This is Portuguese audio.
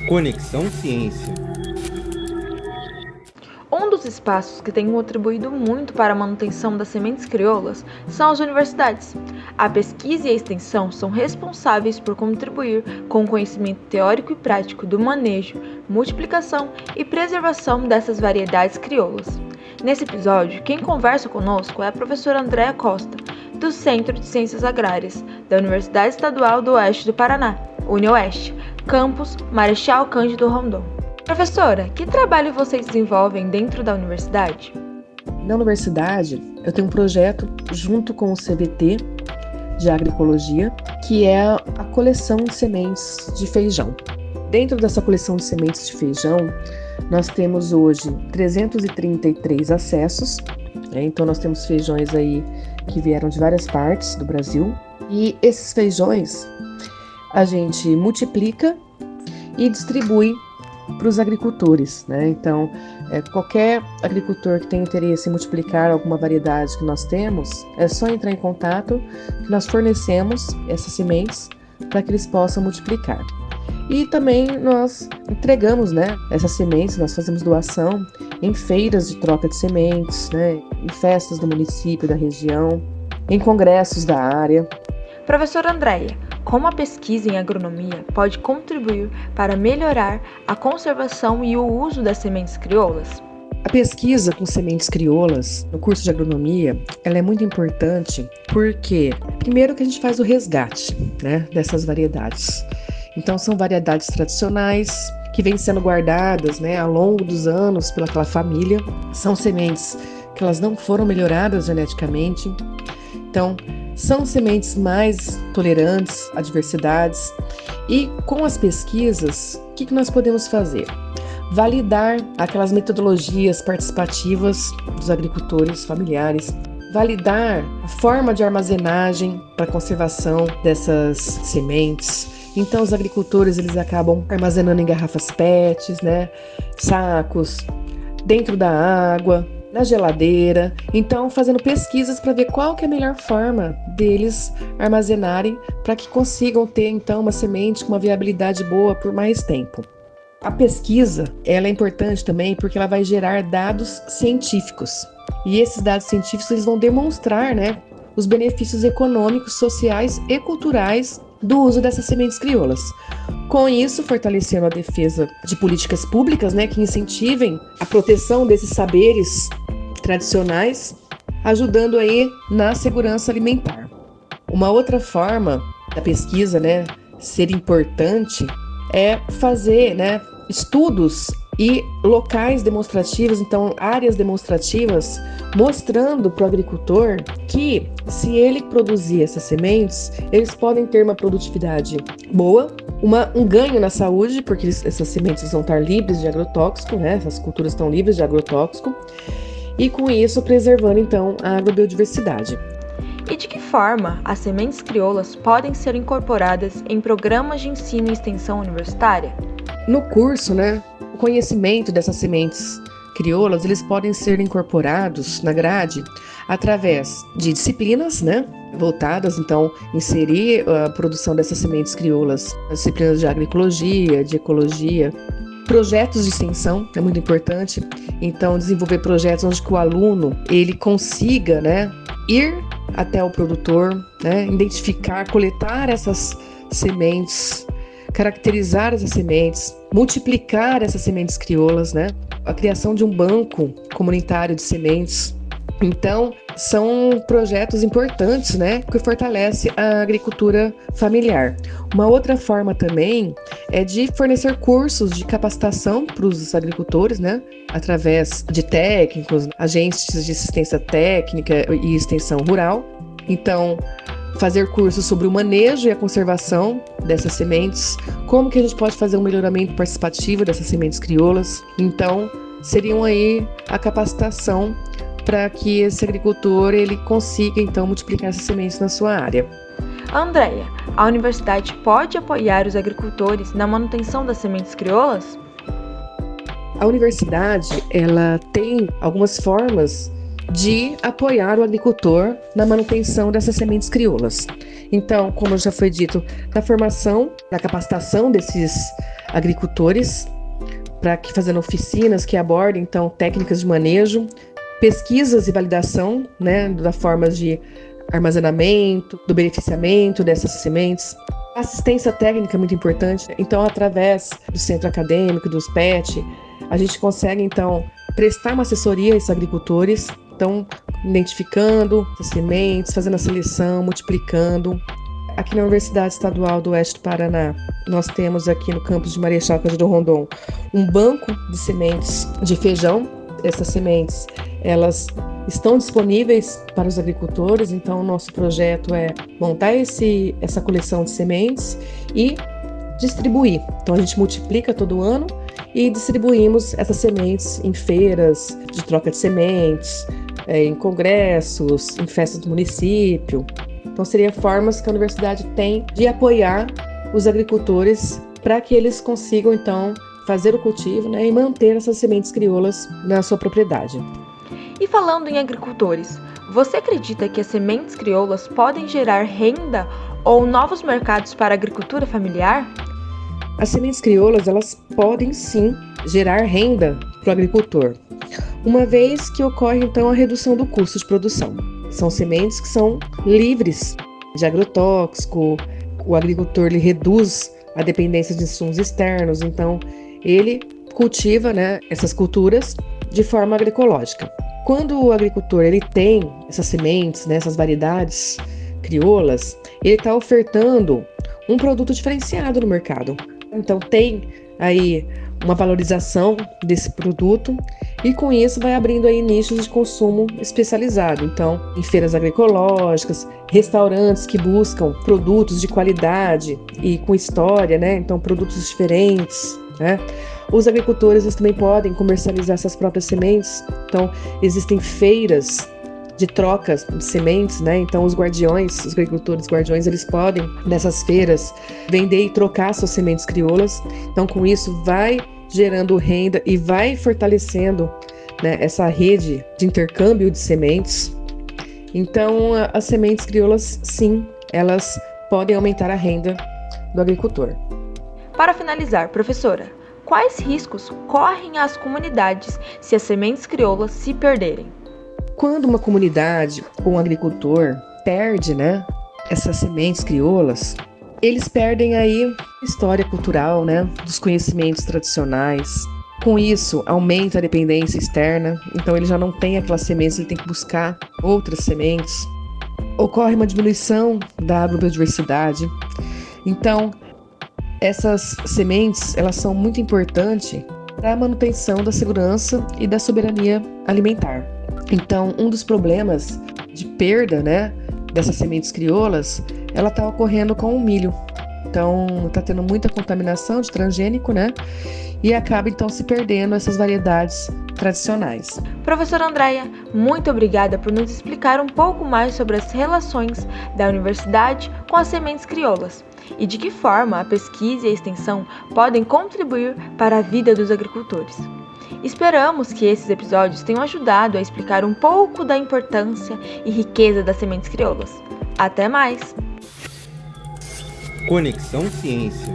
Conexão Ciência. Um dos espaços que tem contribuído muito para a manutenção das sementes crioulas são as universidades. A pesquisa e a extensão são responsáveis por contribuir com o conhecimento teórico e prático do manejo, multiplicação e preservação dessas variedades crioulas. Nesse episódio, quem conversa conosco é a professora Andréa Costa, do Centro de Ciências Agrárias, da Universidade Estadual do Oeste do Paraná, UniOeste, campus Marechal Cândido Rondon. Professora, que trabalho vocês desenvolvem dentro da universidade? Na universidade, eu tenho um projeto junto com o CBT de Agroecologia, que é a coleção de sementes de feijão. Dentro dessa coleção de sementes de feijão, nós temos hoje 333 acessos, então nós temos feijões aí que vieram de várias partes do Brasil, e esses feijões a gente multiplica e distribui para os agricultores, né? Então, qualquer agricultor que tenha interesse em multiplicar alguma variedade que nós temos, é só entrar em contato que nós fornecemos essas sementes para que eles possam multiplicar. E também nós entregamos, né, essas sementes, nós fazemos doação em feiras de troca de sementes, né, em festas do município, da região, em congressos da área. Professora Andréa, como a pesquisa em agronomia pode contribuir para melhorar a conservação e o uso das sementes crioulas? A pesquisa com sementes crioulas no curso de agronomia, ela é muito importante porque, primeiro, que a gente faz o resgate, né, dessas variedades. Então, são variedades tradicionais que vêm sendo guardadas, né, ao longo dos anos pelaquela família. São sementes que elas não foram melhoradas geneticamente. Então, são sementes mais tolerantes a adversidades. E com as pesquisas, o que nós podemos fazer? Validar aquelas metodologias participativas dos agricultores familiares, validar a forma de armazenagem para a conservação dessas sementes. Então, os agricultores eles acabam armazenando em garrafas PETs, né, sacos, dentro da água, na geladeira. Então, fazendo pesquisas para ver qual que é a melhor forma deles armazenarem para que consigam ter, então, uma semente com uma viabilidade boa por mais tempo. A pesquisa, ela é importante também porque ela vai gerar dados científicos. E esses dados científicos eles vão demonstrar, né, os benefícios econômicos, sociais e culturais do uso dessas sementes crioulas. Com isso, fortalecendo a defesa de políticas públicas, né, que incentivem a proteção desses saberes tradicionais, ajudando aí na segurança alimentar. Uma outra forma da pesquisa, né, ser importante é fazer, né, estudos e locais demonstrativos, então áreas demonstrativas, mostrando para o agricultor que se ele produzir essas sementes, eles podem ter uma produtividade boa, um ganho na saúde, porque essas sementes vão estar livres de agrotóxico, né? Essas culturas estão livres de agrotóxico, e com isso preservando então a agrobiodiversidade. E de que forma as sementes crioulas podem ser incorporadas em programas de ensino e extensão universitária? No curso, né, o conhecimento dessas sementes crioulas, eles podem ser incorporados na grade através de disciplinas, né, voltadas, então, inserir a produção dessas sementes crioulas, as disciplinas de agroecologia, de ecologia, projetos de extensão, é muito importante, então, desenvolver projetos onde o aluno, ele consiga, né, ir até o produtor, né, identificar, coletar essas sementes, caracterizar essas sementes, multiplicar essas sementes crioulas, né? A criação de um banco comunitário de sementes. Então, são projetos importantes, né, que fortalecem a agricultura familiar. Uma outra forma também é de fornecer cursos de capacitação para os agricultores, né, através de técnicos, agentes de assistência técnica e extensão rural. Então, fazer cursos sobre o manejo e a conservação dessas sementes, como que a gente pode fazer um melhoramento participativo dessas sementes crioulas. Então, seriam aí a capacitação para que esse agricultor ele consiga então multiplicar essas sementes na sua área. Andréa, a universidade pode apoiar os agricultores na manutenção das sementes crioulas? A universidade, ela tem algumas formas de apoiar o agricultor na manutenção dessas sementes crioulas. Então, como já foi dito, na formação, na capacitação desses agricultores para que fazendo oficinas que abordem então técnicas de manejo, pesquisas e validação, né, da forma de armazenamento, do beneficiamento dessas sementes. Assistência técnica é muito importante. Então, através do centro acadêmico, dos PET, a gente consegue então prestar uma assessoria a esses agricultores, então identificando as sementes, fazendo a seleção, multiplicando. Aqui na Universidade Estadual do Oeste do Paraná, nós temos aqui no campus de Marechal Cândido Rondon um banco de sementes de feijão. Essas sementes, elas estão disponíveis para os agricultores, então o nosso projeto é montar essa coleção de sementes e distribuir. Então a gente multiplica todo ano e distribuímos essas sementes em feiras de troca de sementes, em congressos, em festas do município. Então seriam formas que a universidade tem de apoiar os agricultores para que eles consigam então fazer o cultivo, né, e manter essas sementes crioulas na sua propriedade. E falando em agricultores, você acredita que as sementes crioulas podem gerar renda ou novos mercados para a agricultura familiar? As sementes crioulas, elas podem sim gerar renda para o agricultor, uma vez que ocorre então a redução do custo de produção. São sementes que são livres de agrotóxico, o agricultor ele reduz a dependência de insumos externos, então ele cultiva, né, essas culturas de forma agroecológica. Quando o agricultor ele tem essas sementes, né, essas variedades crioulas, ele está ofertando um produto diferenciado no mercado. Então tem aí uma valorização desse produto e com isso vai abrindo aí nichos de consumo especializado. Então, em feiras agroecológicas, restaurantes que buscam produtos de qualidade e com história, né? Então, produtos diferentes, né? Os agricultores eles também podem comercializar essas próprias sementes. Então, existem feiras de trocas de sementes, né? Então, os agricultores guardiões, eles podem, nessas feiras, vender e trocar suas sementes crioulas. Então, com isso, vai gerando renda e vai fortalecendo, né, essa rede de intercâmbio de sementes. Então, as sementes crioulas, sim, elas podem aumentar a renda do agricultor. Para finalizar, professora, quais riscos correm as comunidades se as sementes crioulas se perderem? Quando uma comunidade ou um agricultor perde, né, essas sementes crioulas, eles perdem aí a história cultural, né, dos conhecimentos tradicionais. Com isso, aumenta a dependência externa, então ele já não tem aquelas sementes, ele tem que buscar outras sementes. Ocorre uma diminuição da agrobiodiversidade. Então, essas sementes, elas são muito importantes para a manutenção da segurança e da soberania alimentar. Então, um dos problemas de perda, né, dessas sementes crioulas, ela está ocorrendo com o milho. Então, está tendo muita contaminação de transgênico, né, e acaba então se perdendo essas variedades tradicionais. Professora Andréia, muito obrigada por nos explicar um pouco mais sobre as relações da universidade com as sementes crioulas e de que forma a pesquisa e a extensão podem contribuir para a vida dos agricultores. Esperamos que esses episódios tenham ajudado a explicar um pouco da importância e riqueza das sementes crioulas. Até mais! Conexão Ciência.